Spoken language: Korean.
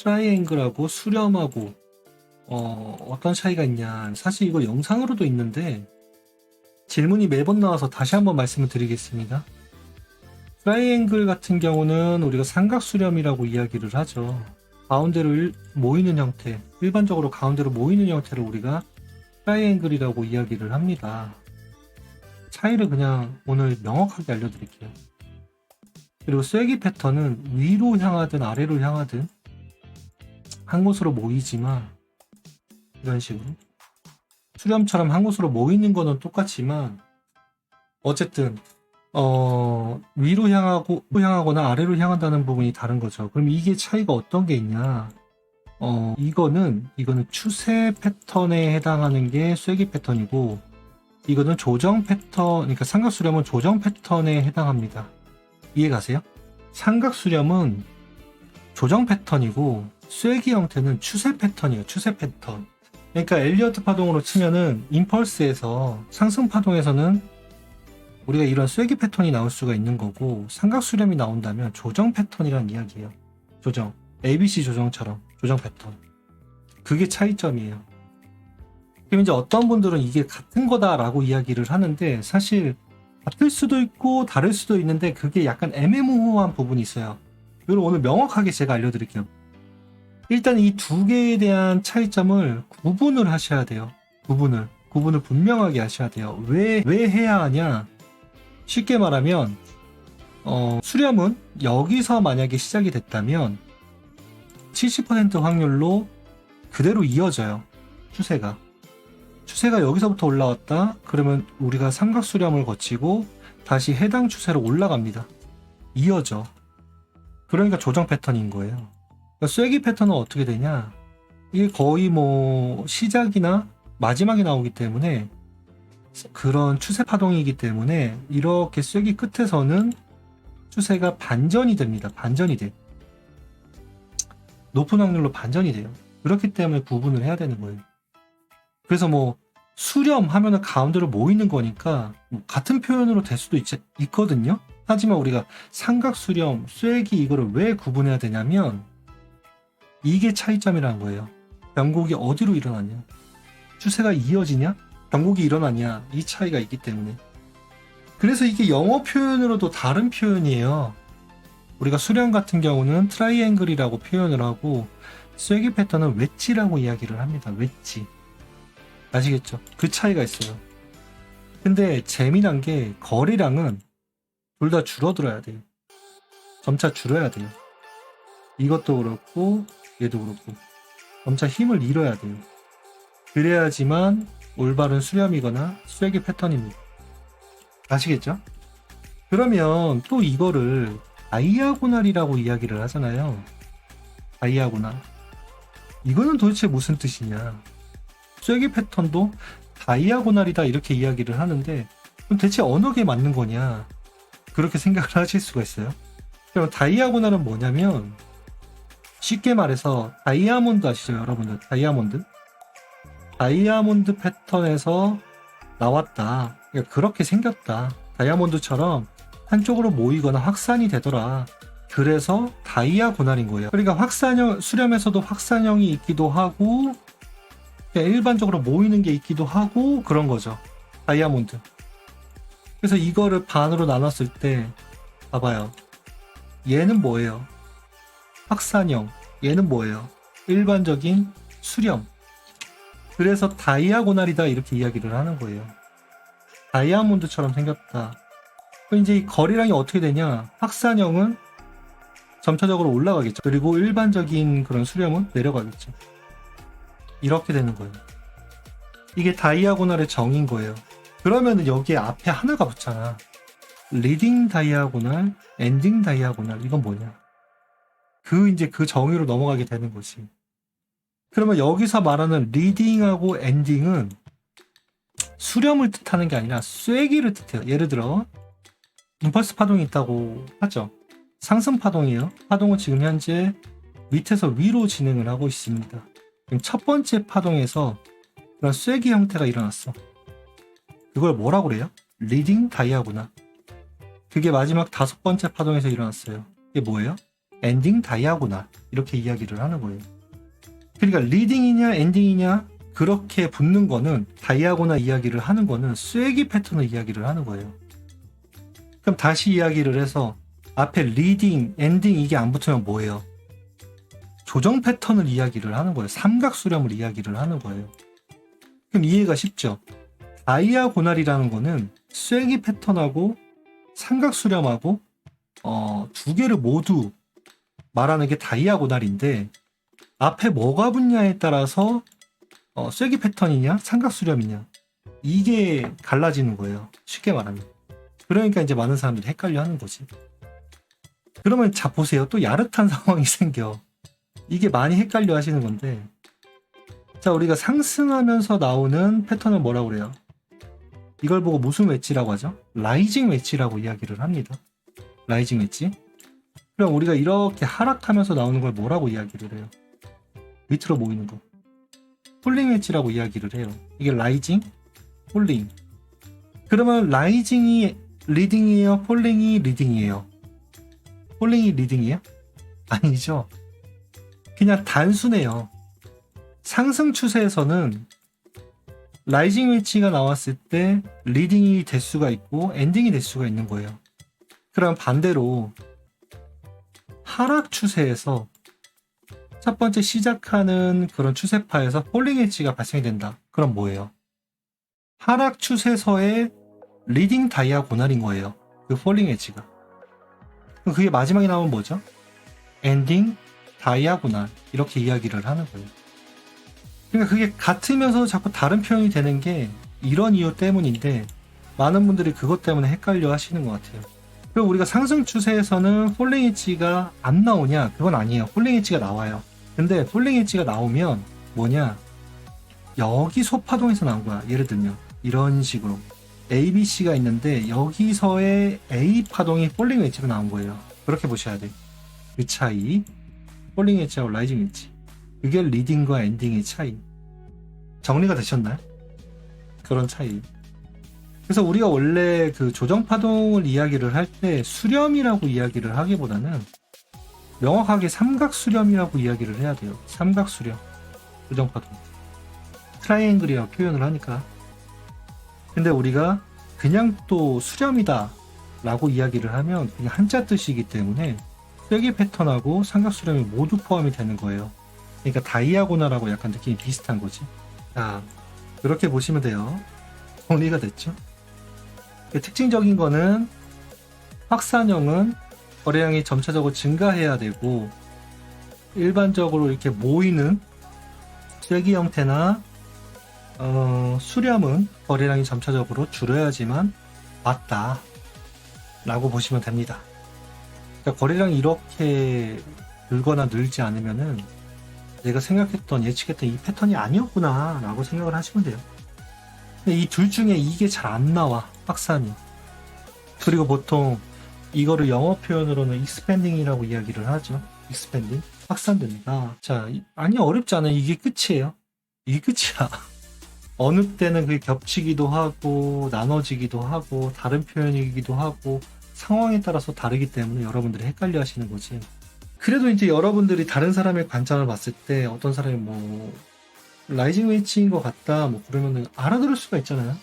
트라이앵글하고 수렴하고 어떤 차이가 있냐. 사실 이거 영상으로도 있는데 질문이 매번 나와서 다시 한번 말씀을 드리겠습니다. 트라이앵글 같은 경우는 우리가 삼각수렴이라고 이야기를 하죠. 가운데로 모이는 형태, 일반적으로 가운데로 모이는 형태를 우리가 트라이앵글이라고 이야기를 합니다. 차이를 그냥 오늘 명확하게 알려드릴게요. 그리고 쐐기 패턴은 위로 향하든 아래로 향하든 한 곳으로 모이지만 이런 식으로 수렴처럼 한 곳으로 모이는 거는 똑같지만 어쨌든 위로 향하거나 아래로 향한다는 부분이 다른 거죠. 그럼 이게 차이가 어떤 게 있냐? 이거는 추세 패턴에 해당하는 게 쐐기 패턴이고, 이거는 조정 패턴, 그러니까 삼각수렴은 조정 패턴에 해당합니다. 이해 가세요? 삼각수렴은 조정 패턴이고, 쐐기 형태는 추세 패턴이에요. 추세 패턴. 그러니까 엘리어트 파동으로 치면은 임펄스에서 상승 파동에서는 우리가 이런 쐐기 패턴이 나올 수가 있는 거고, 삼각수렴이 나온다면 조정 패턴이란 이야기예요. 조정. ABC 조정처럼 조정 패턴. 그게 차이점이에요. 그럼 이제 어떤 분들은 이게 같은 거다라고 이야기를 하는데, 사실 같을 수도 있고 다를 수도 있는데 그게 약간 애매모호한 부분이 있어요. 이걸 오늘 명확하게 제가 알려드릴게요. 일단 이 두 개에 대한 차이점을 구분을 하셔야 돼요. 구분을 분명하게 하셔야 돼요. 왜 해야 하냐? 쉽게 말하면 수렴은 여기서 만약에 시작이 됐다면 70% 확률로 그대로 이어져요. 추세가 여기서부터 올라왔다 그러면 우리가 삼각수렴을 거치고 다시 해당 추세로 올라갑니다. 이어져. 그러니까 조정 패턴인 거예요. 그러니까 쐐기 패턴은 어떻게 되냐, 이게 거의 뭐 시작이나 마지막에 나오기 때문에 그런 추세 파동이기 때문에 이렇게 쐐기 끝에서는 추세가 반전이 됩니다. 반전이 돼. 높은 확률로 반전이 돼요. 그렇기 때문에 구분을 해야 되는 거예요. 그래서 뭐 수렴 하면은 가운데로 모이는 거니까 뭐 같은 표현으로 될 수도 있거든요. 하지만 우리가 삼각수렴, 쐐기 이거를 왜 구분해야 되냐면 이게 차이점이라는 거예요. 변곡이 어디로 일어나냐, 추세가 이어지냐, 변곡이 일어나냐, 이 차이가 있기 때문에. 그래서 이게 영어 표현으로도 다른 표현이에요. 우리가 수렴 같은 경우는 트라이앵글이라고 표현을 하고 쐐기 패턴은 웨지라고 이야기를 합니다. 웨지. 아시겠죠? 그 차이가 있어요. 근데 재미난 게 거리량은 둘 다 줄어들어야 돼요. 점차 줄어야 돼요. 이것도 그렇고 얘도 그렇고 점차 힘을 잃어야 돼요. 그래야지만 올바른 수렴이거나 쐐기 패턴입니다. 아시겠죠? 그러면 또 이거를 다이아고날이라고 이야기를 하잖아요. 다이아고날. 이거는 도대체 무슨 뜻이냐? 쐐기 패턴도 다이아고날이다 이렇게 이야기를 하는데 그럼 대체 어느 게 맞는 거냐? 그렇게 생각을 하실 수가 있어요. 그럼 다이아고날은 뭐냐면 쉽게 말해서 다이아몬드 아시죠 여러분들? 다이아몬드 패턴에서 나왔다. 그러니까 그렇게 생겼다. 다이아몬드처럼 한쪽으로 모이거나 확산이 되더라. 그래서 다이아고날인 거예요. 그러니까 수렴에서도 확산형이 있기도 하고 일반적으로 모이는 게 있기도 하고 그런 거죠. 다이아몬드. 그래서 이거를 반으로 나눴을 때 봐봐요. 얘는 뭐예요? 확산형. 얘는 뭐예요? 일반적인 수렴. 그래서 다이아고날이다 이렇게 이야기를 하는 거예요. 다이아몬드처럼 생겼다. 그럼 이제 이 거리량이 어떻게 되냐? 확산형은 점차적으로 올라가겠죠. 그리고 일반적인 그런 수렴은 내려가겠죠. 이렇게 되는 거예요. 이게 다이아고날의 정인 거예요. 그러면 여기에 앞에 하나가 붙잖아. 리딩 다이아고날, 엔딩 다이아고날. 이건 뭐냐? 이제 그 정의로 넘어가게 되는 거지. 그러면 여기서 말하는 리딩하고 엔딩은 수렴을 뜻하는 게 아니라 쐐기를 뜻해요. 예를 들어 임펄스 파동이 있다고 하죠. 상승 파동이에요. 파동은 지금 현재 밑에서 위로 진행을 하고 있습니다. 첫 번째 파동에서 그런 쐐기 형태가 일어났어. 그걸 뭐라고 그래요? 리딩 다이아고날. 그게 마지막 5번째 파동에서 일어났어요. 이게 뭐예요? 엔딩 다이아고날 이렇게 이야기를 하는 거예요. 그러니까 리딩이냐 엔딩이냐 그렇게 붙는 거는 다이아고날 이야기를 하는 거는 쐐기 패턴을 이야기를 하는 거예요. 그럼 다시 이야기를 해서 앞에 리딩, 엔딩 이게 안 붙으면 뭐예요? 조정 패턴을 이야기를 하는 거예요. 삼각 수렴을 이야기를 하는 거예요. 그럼 이해가 쉽죠? 다이아고날이라는 거는 쐐기 패턴하고 삼각 수렴하고 두 개를 모두 말하는 게 다이아고날인데 앞에 뭐가 붙냐에 따라서 쐐기 패턴이냐 삼각 수렴이냐 이게 갈라지는 거예요. 쉽게 말하면. 그러니까 이제 많은 사람들이 헷갈려 하는 거지. 그러면 자 보세요. 또 야릇한 상황이 생겨. 이게 많이 헷갈려 하시는 건데 자 우리가 상승하면서 나오는 패턴을 뭐라고 그래요? 이걸 보고 무슨 웨지라고 하죠? 라이징 웨지라고 이야기를 합니다. 라이징 웨지. 그럼 우리가 이렇게 하락하면서 나오는 걸 뭐라고 이야기를 해요? 밑으로 모이는 거. 폴링 웨지라고 이야기를 해요. 이게 라이징, 폴링. 그러면 라이징이 리딩이에요? 폴링이 리딩이에요? 폴링이 리딩이에요? 아니죠. 그냥 단순해요. 상승 추세에서는 라이징 웨지가 나왔을 때 리딩이 될 수가 있고 엔딩이 될 수가 있는 거예요. 그럼 반대로 하락 추세에서 첫 번째 시작하는 그런 추세파에서 폴링 웨지가 발생이 된다. 그럼 뭐예요? 하락 추세서의 리딩 다이아고날인 거예요. 그 폴링 웨지가. 그럼 그게 마지막에 나오면 뭐죠? 엔딩 다이아고날 이렇게 이야기를 하는 거예요. 그러니까 그게 같으면서 자꾸 다른 표현이 되는 게 이런 이유 때문인데 많은 분들이 그것 때문에 헷갈려 하시는 것 같아요. 그리고 우리가 상승 추세에서는 폴링 웨지가 안 나오냐? 그건 아니에요. 폴링 웨지가 나와요. 근데 폴링 웨지가 나오면 뭐냐? 여기 소파동에서 나온 거야. 예를 들면 이런 식으로 A, B, C가 있는데 여기서의 A 파동이 폴링 웨지로 나온 거예요. 그렇게 보셔야 돼요. 그 차이. 폴링 웨지하고 라이징 웨지. 그게 리딩과 엔딩의 차이. 정리가 되셨나요? 그런 차이. 그래서 우리가 원래 그 조정파동을 이야기를 할 때 수렴이라고 이야기를 하기보다는 명확하게 삼각수렴이라고 이야기를 해야 돼요. 삼각수렴. 조정파동. 트라이앵글이라고 표현을 하니까. 근데 우리가 그냥 또 수렴이다 라고 이야기를 하면 그냥 한자 뜻이기 때문에 쐐기 패턴하고 삼각수렴이 모두 포함이 되는 거예요. 그러니까 다이아고날하고 약간 느낌이 비슷한 거지. 자, 그렇게 보시면 돼요. 정리가 됐죠? 특징적인 거는 확산형은 거래량이 점차적으로 증가해야 되고 일반적으로 이렇게 모이는 쐐기 형태나 수렴은 거래량이 점차적으로 줄어야지만 맞다 라고 보시면 됩니다. 그러니까 거래량이 이렇게 늘거나 늘지 않으면은 내가 생각했던 예측했던 이 패턴이 아니었구나 라고 생각을 하시면 돼요. 이 둘 중에 이게 잘 안 나와. 확산이. 그리고 보통 이거를 영어 표현으로는 익스펜딩이라고 이야기를 하죠. 익스펜딩. 확산됩니다. 자, 아니 어렵지 않아요. 이게 끝이에요. 이게 끝이야. 어느 때는 그게 겹치기도 하고 나눠지기도 하고 다른 표현이기도 하고 상황에 따라서 다르기 때문에 여러분들이 헷갈려 하시는 거지. 그래도 이제 여러분들이 다른 사람의 관점을 봤을 때 어떤 사람이 뭐 라이징 웨지인 것 같다 뭐 그러면은 알아들을 수가 있잖아요.